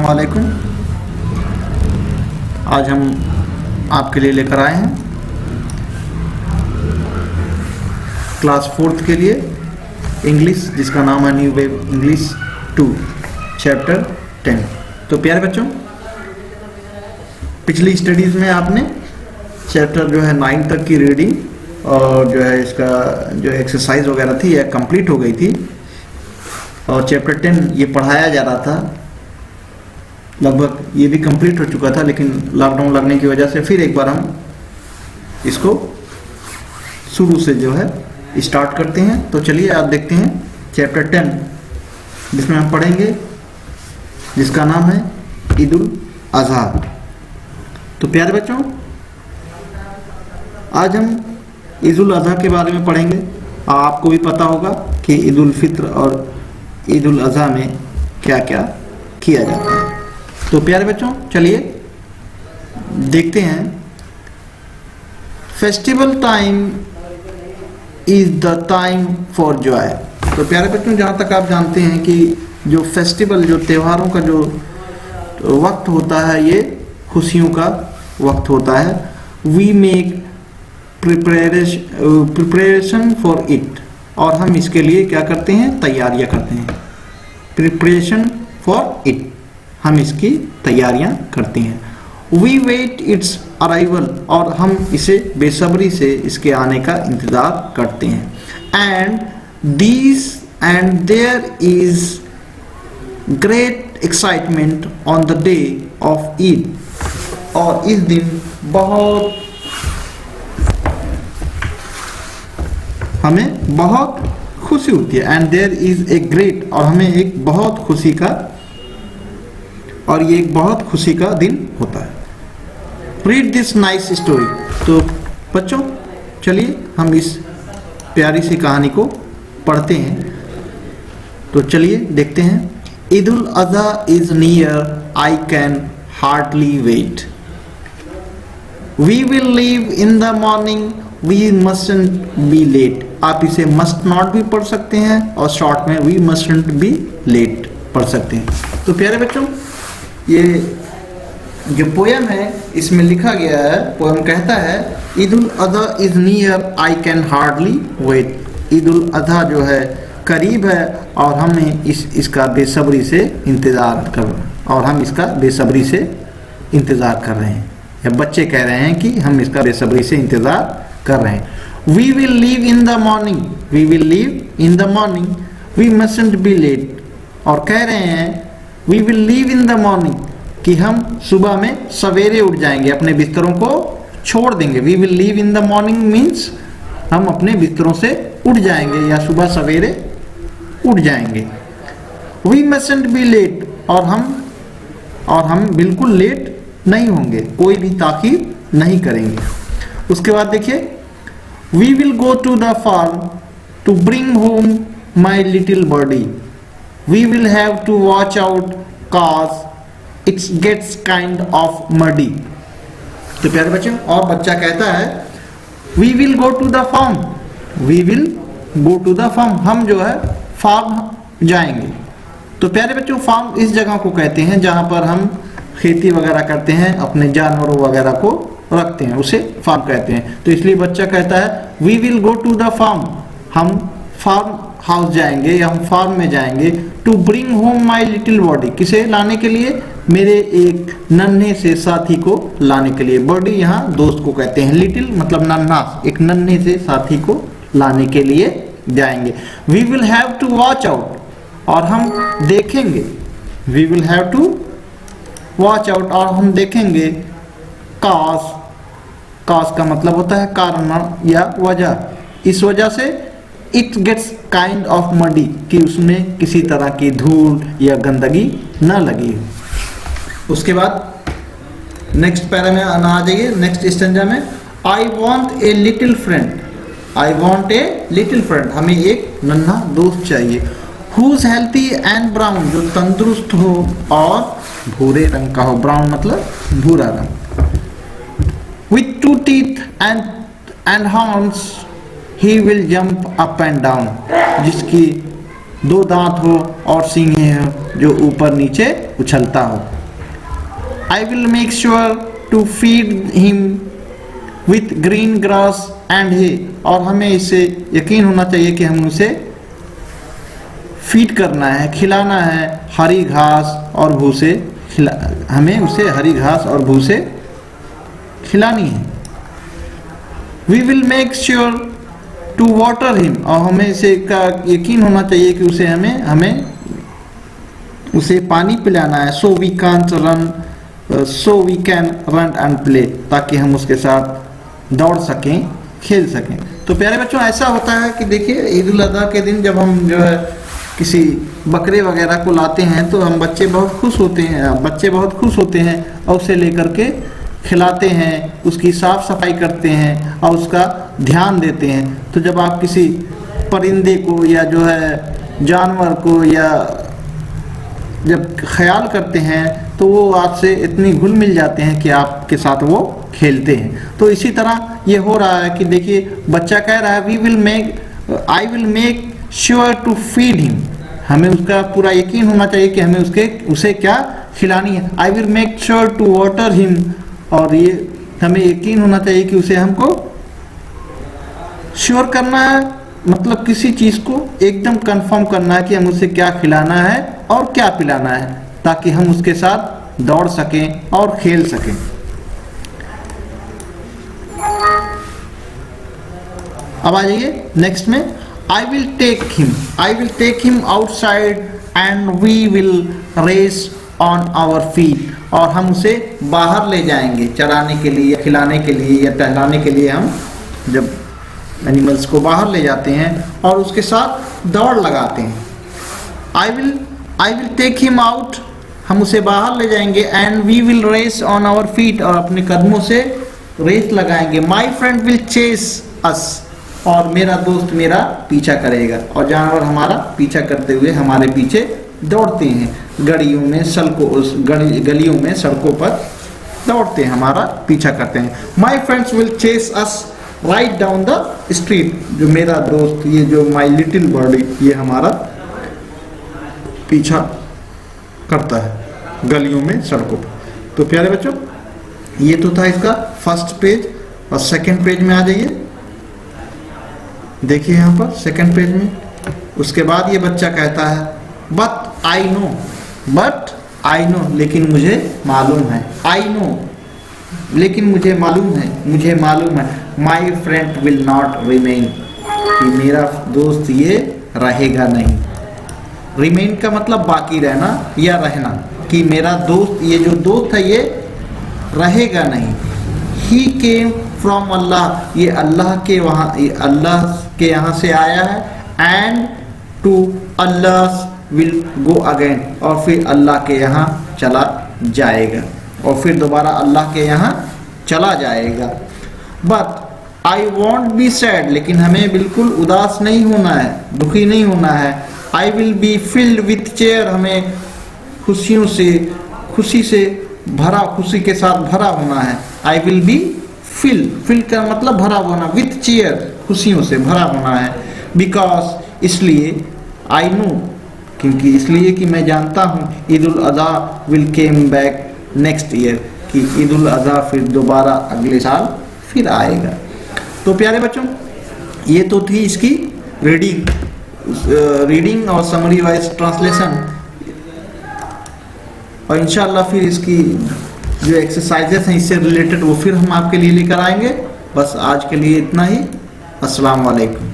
अस्सलामुअलैकुम। आज हम आपके लिए लेकर आए हैं क्लास 4th के लिए इंग्लिश, जिसका नाम है न्यू वेव इंग्लिश 2 चैप्टर 10। तो प्यारे बच्चों, पिछली स्टडीज़ में आपने चैप्टर जो है 9 तक की रीडिंग और जो है इसका जो एक्सरसाइज वगैरह थी यह कंप्लीट हो गई थी और चैप्टर 10 ये पढ़ाया जा रहा था, लगभग ये भी कंप्लीट हो चुका था, लेकिन लॉकडाउन लगने की वजह से फिर एक बार हम इसको शुरू से जो है स्टार्ट करते हैं। तो चलिए आप देखते हैं चैप्टर 10, जिसमें हम पढ़ेंगे, जिसका नाम है ईद उल अज़हा। तो प्यारे बच्चों, आज हम ईद उल अज़हा के बारे में पढ़ेंगे। आपको भी पता होगा कि ईद उल फित्र और ईद उल अज़हा में क्या क्या किया जाता है। तो प्यारे बच्चों, चलिए देखते हैं। Festival time is the time for Joy. तो प्यारे बच्चों, जहाँ तक आप जानते हैं कि जो फेस्टिवल, जो त्योहारों का जो वक्त होता है, ये खुशियों का वक्त होता है। We make preparation for it, और हम इसके लिए क्या करते हैं, तैयारियां करते हैं। प्रिपरेशन फॉर इट, हम इसकी तैयारियां करते हैं। वी वेट इट्स अराइवल, और हम इसे बेसब्री से इसके आने का इंतज़ार करते हैं। And there is great excitement on the day of Eid, और इस दिन हमें बहुत खुशी होती है। And there is a great, और हमें एक बहुत खुशी का, और ये एक बहुत खुशी का दिन होता है। Read this nice story. तो बच्चों, चलिए हम इस प्यारी सी कहानी को पढ़ते हैं। तो चलिए देखते हैं। Eid ul Azha is near, I can hardly wait. We will leave in the morning, we mustn't be late. आप इसे मस्ट नॉट भी पढ़ सकते हैं और शॉर्ट में वी मस्टंट बी लेट पढ़ सकते हैं। तो प्यारे बच्चों, ये जो पोयम है इसमें लिखा गया है, पोयम कहता है Eid ul Azha is near, I can hardly wait. Eid ul Azha जो है करीब है और हमें इसका बेसब्री से इंतज़ार कर रहे हैं, और हम इसका बेसब्री से इंतज़ार कर रहे हैं, या बच्चे कह रहे हैं कि हम इसका बेसब्री से इंतज़ार कर रहे हैं। We will leave in the morning, we will leave in the morning, we mustn't be late. और कह रहे हैं we will leave in the morning, कि हम सुबह में सवेरे उठ जाएंगे, अपने बिस्तरों को छोड़ देंगे। We will leave in the morning means हम अपने बिस्तरों से उठ जाएंगे या सुबह सवेरे उठ जाएंगे। वी मस्टंट बी लेट, और हम बिल्कुल लेट नहीं होंगे, कोई भी ताख़ीर नहीं करेंगे। उसके बाद देखिए, we will go to the farm to bring home my little birdie, we will have to watch out cause it's gets kind of muddy. तो प्यारे बच्चों, और बच्चा कहता है we will go to the farm, we will go to the farm, हम जो है फार्म जाएंगे। तो प्यारे बच्चों, फार्म इस जगह को कहते हैं जहां पर हम खेती वगैरह करते हैं, अपने जानवरों वगैरह को रखते हैं, उसे फार्म कहते हैं। तो इसलिए बच्चा कहता है we will go to the farm, हम फार्म हाउस जाएंगे या हम फार्म में जाएंगे। To bring home my little body, किसे लाने के लिए, मेरे एक नन्हे से साथी को लाने के लिए। बॉडी यहाँ दोस्त को कहते हैं, लिटिल मतलब नन्हा, एक नन्हे से साथी को लाने के लिए जाएंगे। We will have to watch out, और हम देखेंगे, we will have to watch out, और हम देखेंगे। कॉज का मतलब होता है कारण या वजह, इस वजह से it gets kind of muddy, कि उसमें किसी तरह की धूल या गंदगी न लगी हो। उसके बाद नेक्स्ट पैरा में आ जाइए, नेक्स्ट स्टेंजा में। I want a little friend, I want a little friend, हमें एक नन्हा दोस्त चाहिए। हुज हेल्थी एंड ब्राउन, जो तंदुरुस्त हो और भूरे रंग का हो, ब्राउन मतलब भूरा रंग। With to teeth and horns, he will jump up and down, जिसकी 2 दांत हो और सींगे हो जो ऊपर नीचे उछलता हो। I will make sure to feed him with green grass and hay। और हमें इससे यकीन होना चाहिए कि हम उसे फीड करना है, खिलाना है हरी घास और भूसे, हमें उसे हरी घास और भूसे खिलानी है। We will make sure to water him। और हमें इसे का यकीन होना चाहिए कि उसे हमें उसे पानी पिलाना है। So we can run and play। ताकि हम उसके साथ दौड़ सकें, खेल सकें। तो प्यारे बच्चों, ऐसा होता है कि देखिए ईद उल अज़हा के दिन जब हम जो है किसी बकरे वगैरह को लाते हैं तो हम बच्चे बहुत खुश होते हैं और उसे लेकर के खिलाते हैं, उसकी साफ सफाई करते हैं और उसका ध्यान देते हैं। तो जब आप किसी परिंदे को या जो है जानवर को या जब ख्याल करते हैं तो वो आपसे इतनी घुल मिल जाते हैं कि आपके साथ वो खेलते हैं। तो इसी तरह ये हो रहा है कि देखिए बच्चा कह रहा है I will make sure to feed him. हमें उसका पूरा यकीन होना चाहिए कि हमें उसे क्या खिलानी है। I will make sure to water him. और ये हमें यकीन होना चाहिए कि उसे हमको श्योर करना है, मतलब किसी चीज़ को एकदम कंफर्म करना है कि हम उसे क्या खिलाना है और क्या पिलाना है, ताकि हम उसके साथ दौड़ सकें और खेल सकें। अब आ जाइए नेक्स्ट में, I will take him outside and we will race on our feet. और हम उसे बाहर ले जाएंगे चराने के लिए, खिलाने के लिए या टहलाने के लिए। हम जब एनिमल्स को बाहर ले जाते हैं और उसके साथ दौड़ लगाते हैं। I will take him out, हम उसे बाहर ले जाएंगे, and we will race on our feet, और अपने कदमों से रेस लगाएंगे। My friend will chase us, और मेरा दोस्त मेरा पीछा करेगा। और जानवर हमारा पीछा करते हुए हमारे पीछे दौड़ते हैं, गलियों में सड़कों पर दौड़ते हैं, हमारा पीछा करते हैं। My friends will chase us right down the street, जो मेरा दोस्त, ये जो माई लिटिल बर्डी, ये हमारा पीछा करता है गलियों में, सड़कों पर। तो प्यारे बच्चों, ये तो था इसका फर्स्ट पेज। और सेकंड पेज में आ जाइए, देखिए यहाँ पर सेकंड पेज में। उसके बाद ये बच्चा कहता है बट आई नो, लेकिन मुझे मालूम है। आई नो, लेकिन मुझे मालूम है। माई फ्रेंड विल नॉट रिमेन, कि मेरा दोस्त ये रहेगा नहीं। रिमेन का मतलब बाकी रहना या रहना, कि मेरा दोस्त, ये जो दोस्त है ये रहेगा नहीं। ही केम फ्रॉम अल्लाह, ये अल्लाह के यहाँ से आया है। And to Allah will go again, और फिर अल्लाह के यहाँ चला जाएगा, और फिर दोबारा अल्लाह के यहाँ चला जाएगा। But I want be sad, लेकिन हमें बिल्कुल उदास नहीं होना है, दुखी नहीं होना है। I will be filled with chair, हमें खुशी के साथ भरा होना है। आई विल बी फिल का मतलब भरा होना, विथ चेयर, खुशियों से भरा होना है। बिकॉज, इसलिए, आई नो, क्योंकि इसलिए कि मैं जानता हूँ, Eid ul Azha will came back next year, कि ईद उल अज़हा फिर दोबारा अगले साल फिर आएगा। तो प्यारे बच्चों, ये तो थी इसकी रीडिंग और समरी वाइज ट्रांसलेशन। और इंशाल्लाह फिर इसकी जो एक्सरसाइजेस हैं इससे रिलेटेड वो फिर हम आपके लिए लेकर आएंगे। बस आज के लिए इतना ही। अस्सलाम वालेकुम।